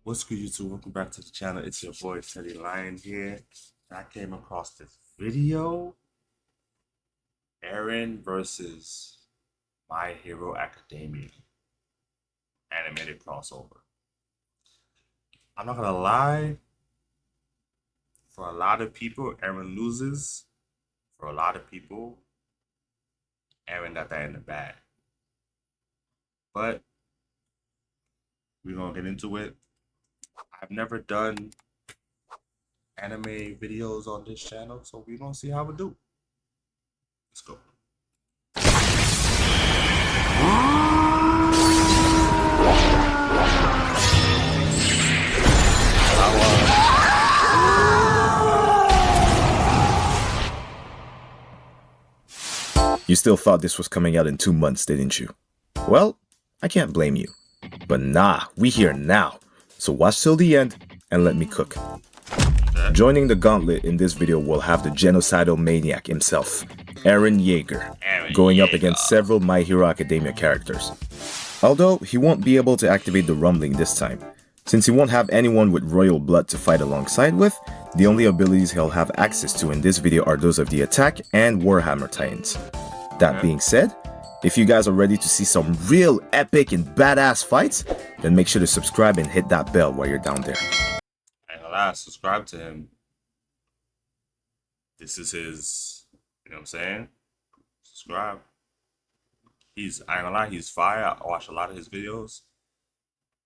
What's good, YouTube? Welcome back to the channel. It's your boy Teddy Lion here. I came across this video, Eren versus My Hero Academia animated crossover. I'm not gonna lie, for a lot of people, Eren loses. For a lot of people, Eren got that in the bag. But we're gonna get into it. I've never done anime videos on this channel, so we're gonna see how we do. Let's go. You still thought this was coming out in 2 months, didn't you? Well, I can't blame you. But nah, we here now. So watch till the end and let me cook. Joining the gauntlet in this video will have the genocidal maniac himself, Eren Yeager, going up against several My Hero Academia characters. Although he won't be able to activate the rumbling this time, since he won't have anyone with royal blood to fight alongside with. The only abilities he'll have access to in this video are those of the Attack and Warhammer Titans. That being said, if you guys are ready to see some real epic and badass fights, then make sure to subscribe and hit that bell while you're down there. I ain't gonna lie, subscribe to him. This is his, you know what I'm saying? Subscribe. I ain't gonna lie, he's fire. I watch a lot of his videos.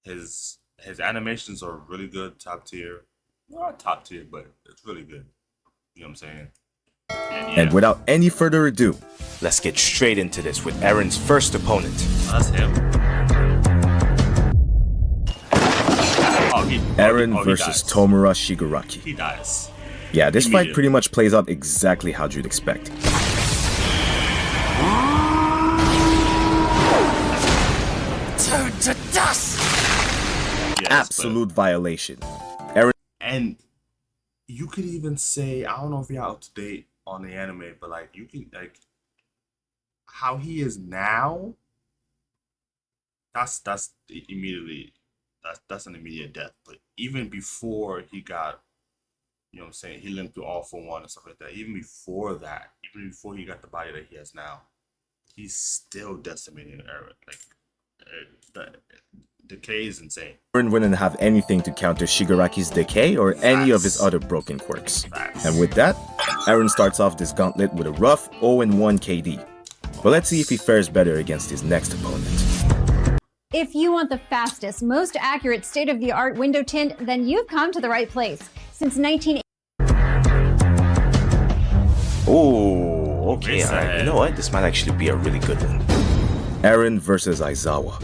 His animations are really good, top tier. Not top tier, but it's really good. You know what I'm saying? And without any further ado, let's get straight into this with Eren's first opponent. That's him. Eren versus Tomura Shigaraki. He dies. Yeah, this fight pretty much plays out exactly how you'd expect. Turn to dust! Yes, Absolute violation. Eren, and you could even say, I don't know if you're up to date on the anime, but like you can how he is now. That's immediately that's an immediate death. But even before he got, you know what I'm saying, he limped through all for one and stuff like that. Even before that, even before he got the body that he has now, he's still decimating Eren. Like the decay is insane. Eren wouldn't have anything to counter Shigaraki's decay or any of his other broken quirks. And with that, Eren starts off this gauntlet with a rough 0-1 KD. But let's see if he fares better against his next opponent. If you want the fastest, most accurate state-of-the-art window tint, then you've come to the right place. Since 1980. Oh, okay, alright. You know what? This might actually be a really good one. Eren versus Aizawa.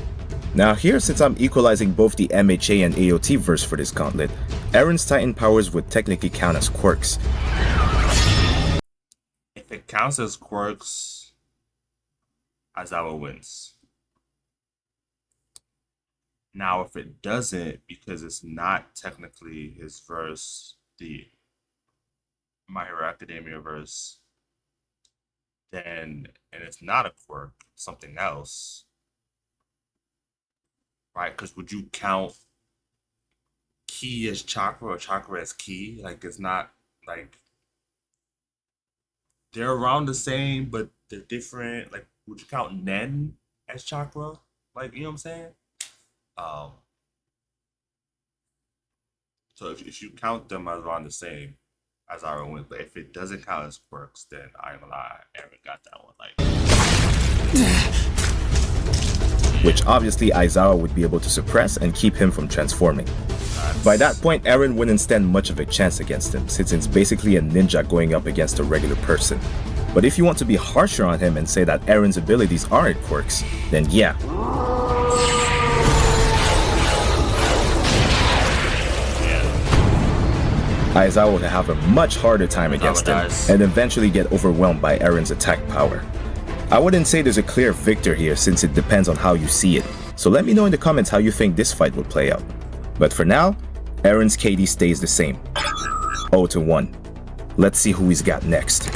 Now here, since I'm equalizing both the MHA and AOT verse for this gauntlet, Eren's Titan powers would technically count as quirks. If it counts as quirks, Aizawa wins. Now, if it doesn't, because it's not technically his verse, the My Hero Academia verse, then, and it's not a quirk, something else, right? Because would you count ki as chakra or chakra as ki? Like, it's not, like, they're around the same, but they're different. Like, would you count nen as chakra? Like, you know what I'm saying? So if you count them as around the same, as I wins. But if it doesn't count as quirks, then I ain't gonna lie, Eren got that one. Like, which obviously Aizawa would be able to suppress and keep him from transforming. By that point, Eren wouldn't stand much of a chance against him, since it's basically a ninja going up against a regular person. But if you want to be harsher on him and say that Eren's abilities aren't quirks, then yeah. Aizawa would have a much harder time against him and eventually get overwhelmed by Eren's attack power. I wouldn't say there's a clear victor here since it depends on how you see it, so let me know in the comments how you think this fight would play out. But for now, Eren's KD stays the same, 0-1. Let's see who he's got next.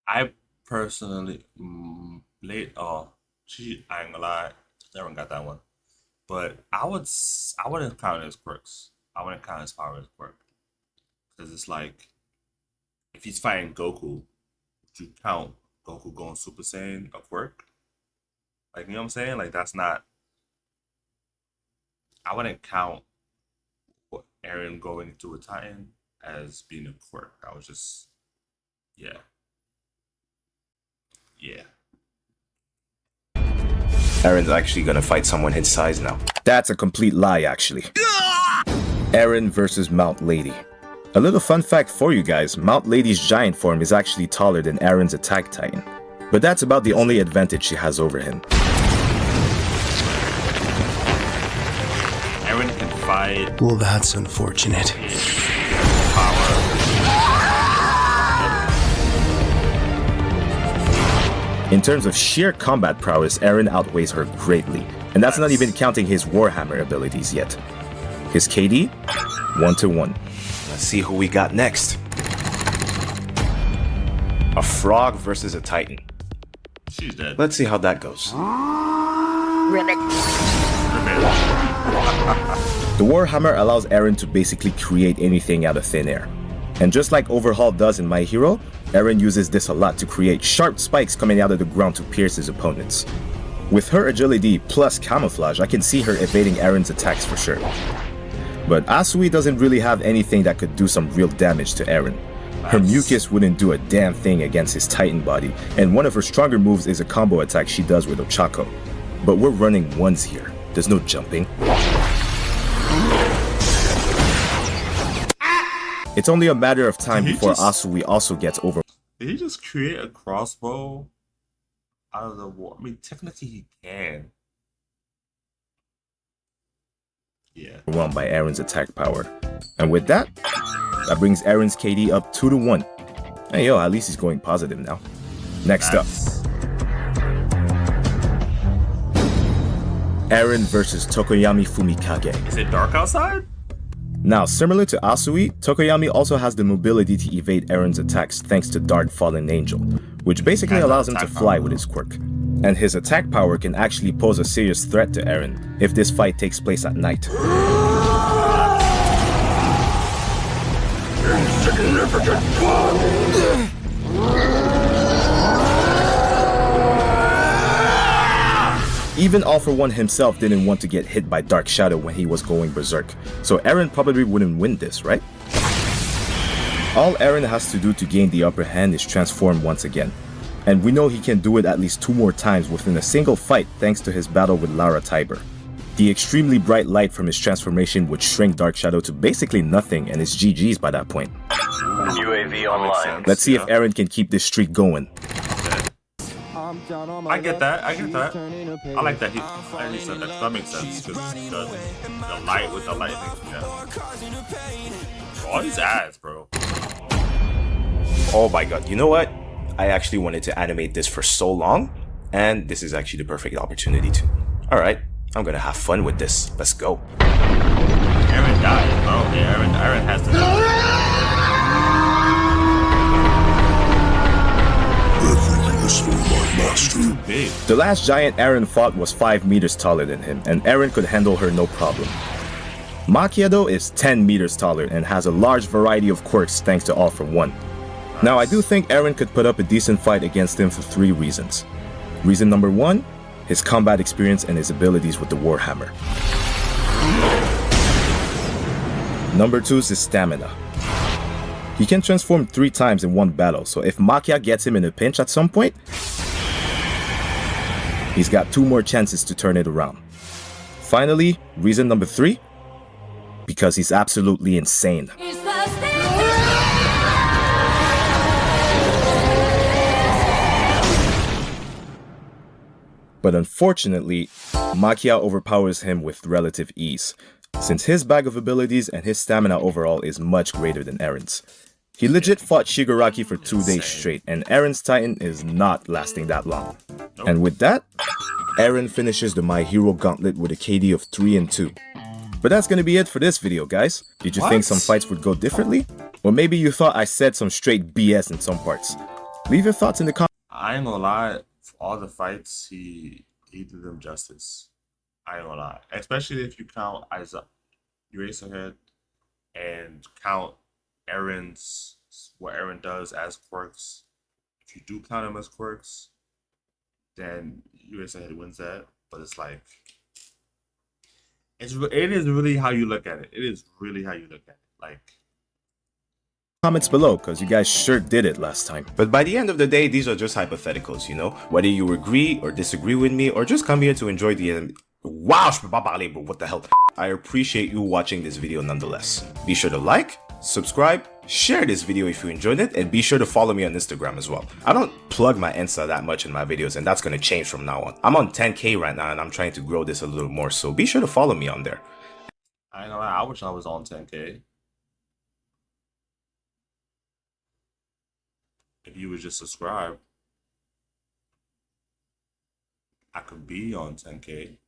I personally, I ain't gonna lie, Eren got that one. But I wouldn't count it as quirks. I wouldn't count his power as quirk. Because it's like, if he's fighting Goku, would you count Goku going Super Saiyan a quirk? Like, you know what I'm saying? Like, that's not. I wouldn't count Eren going into a Titan as being a quirk. I was just, yeah. Yeah. Eren's actually gonna fight someone his size now. That's a complete lie, actually. Eren versus Mount Lady. A little fun fact for you guys, Mount Lady's giant form is actually taller than Eren's attack titan. But that's about the only advantage she has over him. Eren can fight. Well, that's unfortunate. Power. In terms of sheer combat prowess, Eren outweighs her greatly. And that's not even counting his Warhammer abilities yet. His KD? 1-to-1. Let's see who we got next. A frog versus a titan. She's dead. Let's see how that goes. The Warhammer allows Eren to basically create anything out of thin air. And just like Overhaul does in My Hero, Eren uses this a lot to create sharp spikes coming out of the ground to pierce his opponents. With her agility plus camouflage, I can see her evading Eren's attacks for sure. But Asui doesn't really have anything that could do some real damage to Eren. Her mucus wouldn't do a damn thing against his Titan body, and one of her stronger moves is a combo attack she does with Ochako. But we're running ones here. There's no jumping. It's only a matter of time before Asui also gets over. Did he just create a crossbow out of the war? I mean, technically he can. Yeah. Overwhelmed by Eren's attack power. And with that, that brings Eren's KD up 2-to-1. Hey yo, at least he's going positive now. Next up. Eren versus Tokoyami Fumikage. Is it dark outside? Now, similar to Asui, Tokoyami also has the mobility to evade Eren's attacks thanks to Dark Fallen Angel, which basically allows him to fly with his quirk. And his attack power can actually pose a serious threat to Eren if this fight takes place at night. Even All For One himself didn't want to get hit by Dark Shadow when he was going berserk, so Eren probably wouldn't win this, right? All Eren has to do to gain the upper hand is transform once again. And we know he can do it at least 2 more times within a single fight thanks to his battle with Lara Tiber. The extremely bright light from his transformation would shrink Dark Shadow to basically nothing and it's GG's by that point. UAV online. Let's see if Eren can keep this streak going. I get that. I like that. He said that. That makes sense. Because the light with the lightning. Yeah. All these ads, bro. Oh my god, you know what? I actually wanted to animate this for so long, and this is actually the perfect opportunity to. Alright, I'm gonna have fun with this. Let's go. Eren died, bro. Yeah, Eren has to die. The last giant Eren fought was 5 meters taller than him, and Eren could handle her no problem. Makia though is 10 meters taller and has a large variety of quirks thanks to All For One. Now I do think Eren could put up a decent fight against him for 3 reasons. Reason number 1, his combat experience and his abilities with the Warhammer. Number 2 is his stamina. He can transform 3 times in one battle, so if Makia gets him in a pinch at some point, he's got 2 more chances to turn it around. Finally, reason number 3, because he's absolutely insane. But unfortunately, Makia overpowers him with relative ease, since his bag of abilities and his stamina overall is much greater than Eren's. He legit fought Shigaraki for 2 days straight, and Eren's Titan is not lasting that long. And with that, Eren finishes the My Hero Gauntlet with a KD of 3-2. But that's gonna be it for this video, guys. Did you think some fights would go differently? Or maybe you thought I said some straight BS in some parts? Leave your thoughts in the comments. I ain't gonna lie. For all the fights, he did them justice. I ain't gonna lie. Especially if you count Eraserhead and count Eren's what Eren does as quirks. If you do count him as quirks, then Eraserhead wins that. But it's like it is really how you look at it. It is really how you look at it. Like Comments below, because you guys sure did it last time. But by the end of the day, these are just hypotheticals, you know? Whether you agree or disagree with me, or just come here to enjoy the... Wow, je peux pas parler, bro. What the hell? I appreciate you watching this video nonetheless. Be sure to like, subscribe, share this video if you enjoyed it, and be sure to follow me on Instagram as well. I don't plug my Insta that much in my videos, and that's gonna change from now on. I'm on 10K right now, and I'm trying to grow this a little more, so be sure to follow me on there. I ain't gonna lie, I wish I was on 10K. If you would just subscribe, I could be on 10K.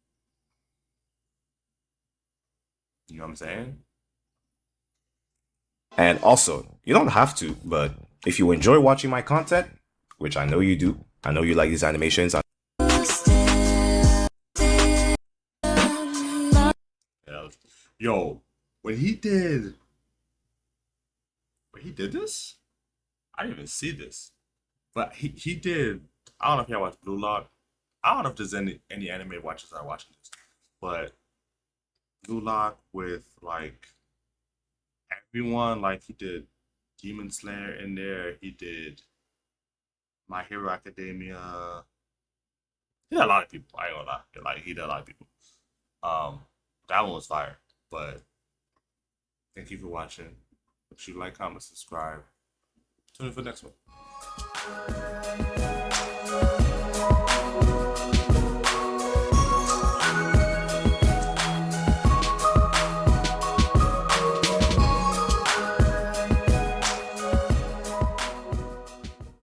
You know what I'm saying? And also, you don't have to, but if you enjoy watching my content, which I know you do, I know you like these animations. Yo, when he did this, I didn't even see this. But he did. I don't know if y'all watch Blue Lock. I don't know if there's any anime watchers that are watching this, but Blue Lock with like everyone, like he did Demon Slayer in there. He did My Hero Academia. He did a lot of people. I ain't gonna lie. Like he did a lot of people. That one was fire. But thank you for watching. If you like, comment, subscribe. Tune in for the next one.